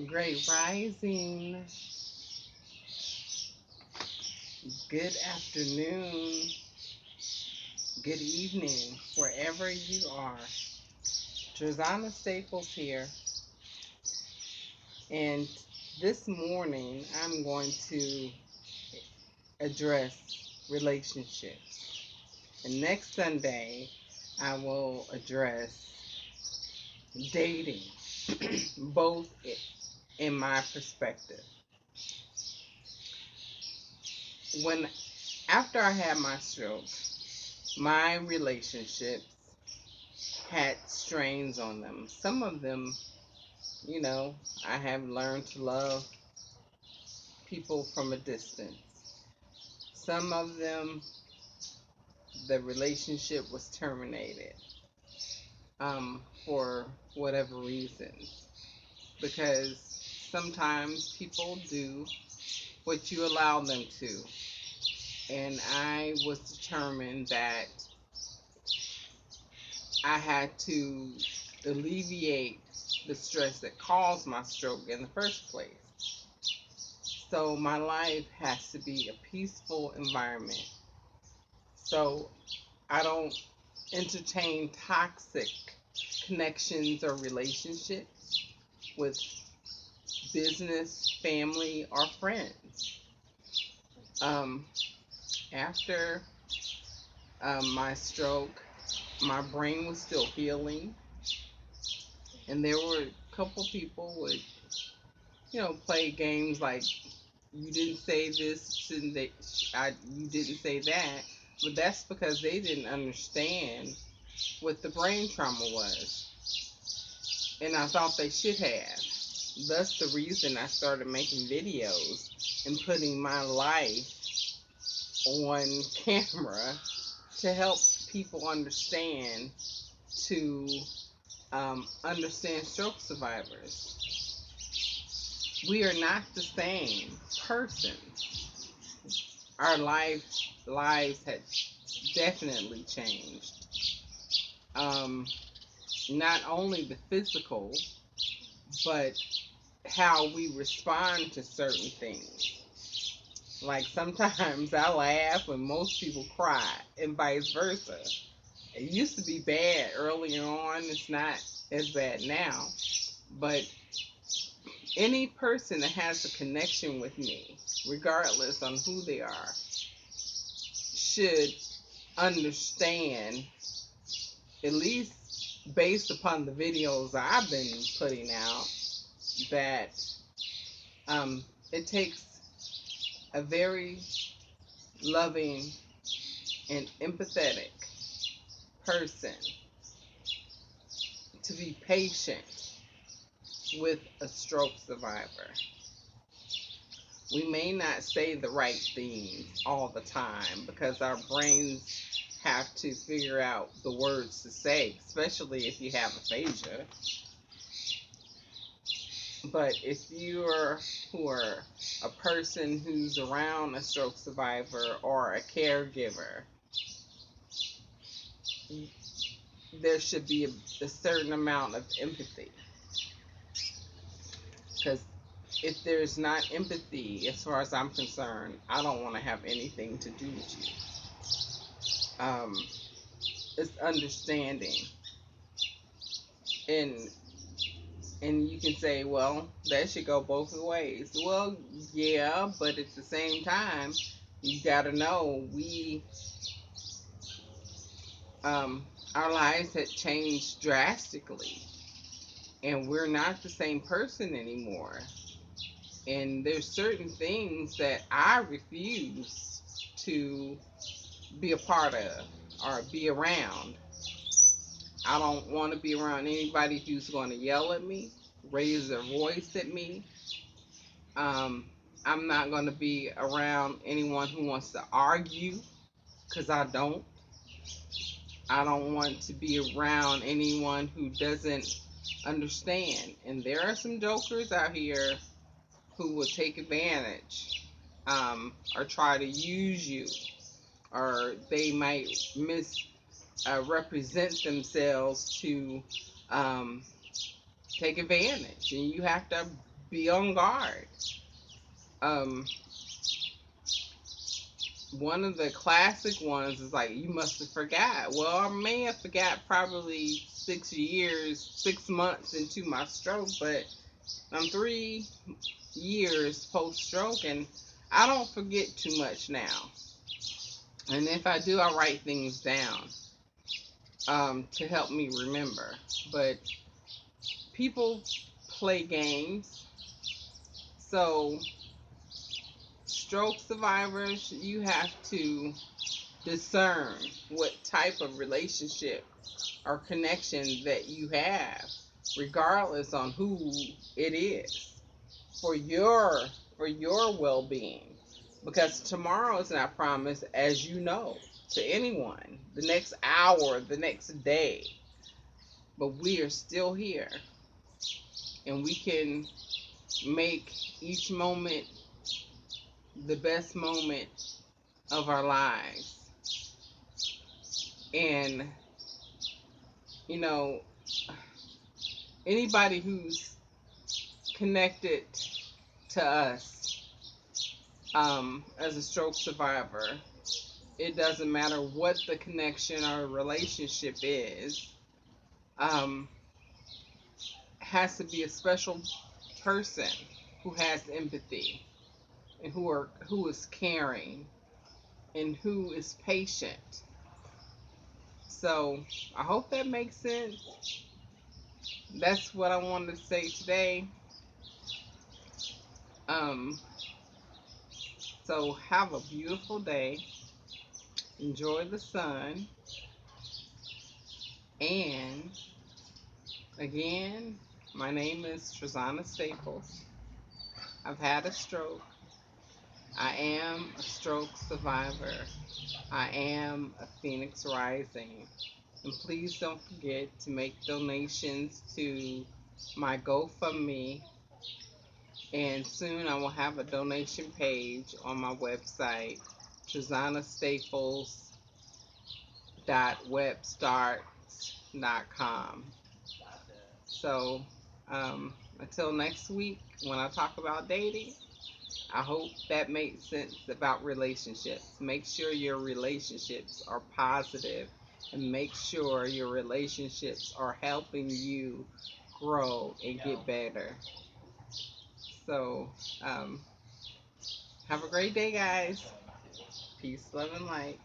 Great rising, good afternoon, good evening, wherever you are. Drazana Staples here, and this morning I'm going to address relationships. And next Sunday I will address dating, both in my perspective. When after I had my stroke, my relationships had strains on them. Some of them, you know, I have learned to love people from a distance. Some of them, the relationship was terminated for whatever reasons. Because sometimes people do what you allow them to. And I was determined that I had to alleviate the stress that caused my stroke in the first place. So my life has to be a peaceful environment. So I don't entertain toxic connections or relationships with business, family, or friends. Um, after my stroke, my brain was still healing, and there were a couple people would, play games like you didn't say this, and you didn't say that, but that's because they didn't understand what the brain trauma was, and I thought they should have. Thus, the reason I started making videos and putting my life on camera to help people to understand stroke survivors. We are not the same person. Our lives had definitely changed. Um, Not only the physical, but how we respond to certain things. Like sometimes I laugh when most people cry, and vice versa. It used to be bad earlier on, it's not as bad now. But any person that has a connection with me, regardless on who they are, should understand, at least based upon the videos I've been putting out, that it takes a very loving and empathetic person to be patient with a stroke survivor. We may not say the right things all the time because our brains have to figure out the words to say, especially if you have aphasia. But if you're who are a person who's around a stroke survivor or a caregiver, there should be a certain amount of empathy. Because if there's not empathy, as far as I'm concerned, I don't want to have anything to do with you. Um, it's understanding, and you can say, well, that should go both ways. Well, yeah, but at the same time, you got to know um, our lives had changed drastically, and we're not the same person anymore. And there's certain things that I refuse to be a part of or be around. I don't want to be around anybody who's going to yell at me, raise their voice at me. Um, I'm not going to be around anyone who wants to argue because I don't. I don't want to be around anyone who doesn't understand. And there are some jokers out here who will take advantage or try to use you, or they might misrepresent themselves to um, take advantage. And you have to be on guard. Um, One of the classic ones is like, you must have forgot. Well, I may have forgot probably 6 years, 6 months into my stroke, but I'm 3 years post stroke, and I don't forget too much now. And if I do, I write things down to help me remember. But people play games. So, stroke survivors, you have to discern what type of relationship or connection that you have, regardless on who it is, for your well-being. Because tomorrow is not promised, as you know, to anyone. The next hour, the next day, but we are still here, and we can make each moment the best moment of our lives. And you know, anybody who's connected to us as a stroke survivor, it doesn't matter what the connection or relationship is, um, has to be a special person who has empathy and who is caring and who is patient. So I hope that makes sense. That's what I wanted to say today. Um, so have a beautiful day. Enjoy the sun. And again, my name is Trizana Staples. I've had a stroke. I am a stroke survivor. I am a Phoenix Rising. And please don't forget to make donations to my GoFundMe. And soon I will have a donation page on my website, TrizanaStaples.webstarts.com. So until next week, when I talk about dating, I hope that makes sense about relationships. Make sure your relationships are positive, and make sure your relationships are helping you grow and get better. So, have a great day, guys. Peace, love, and light.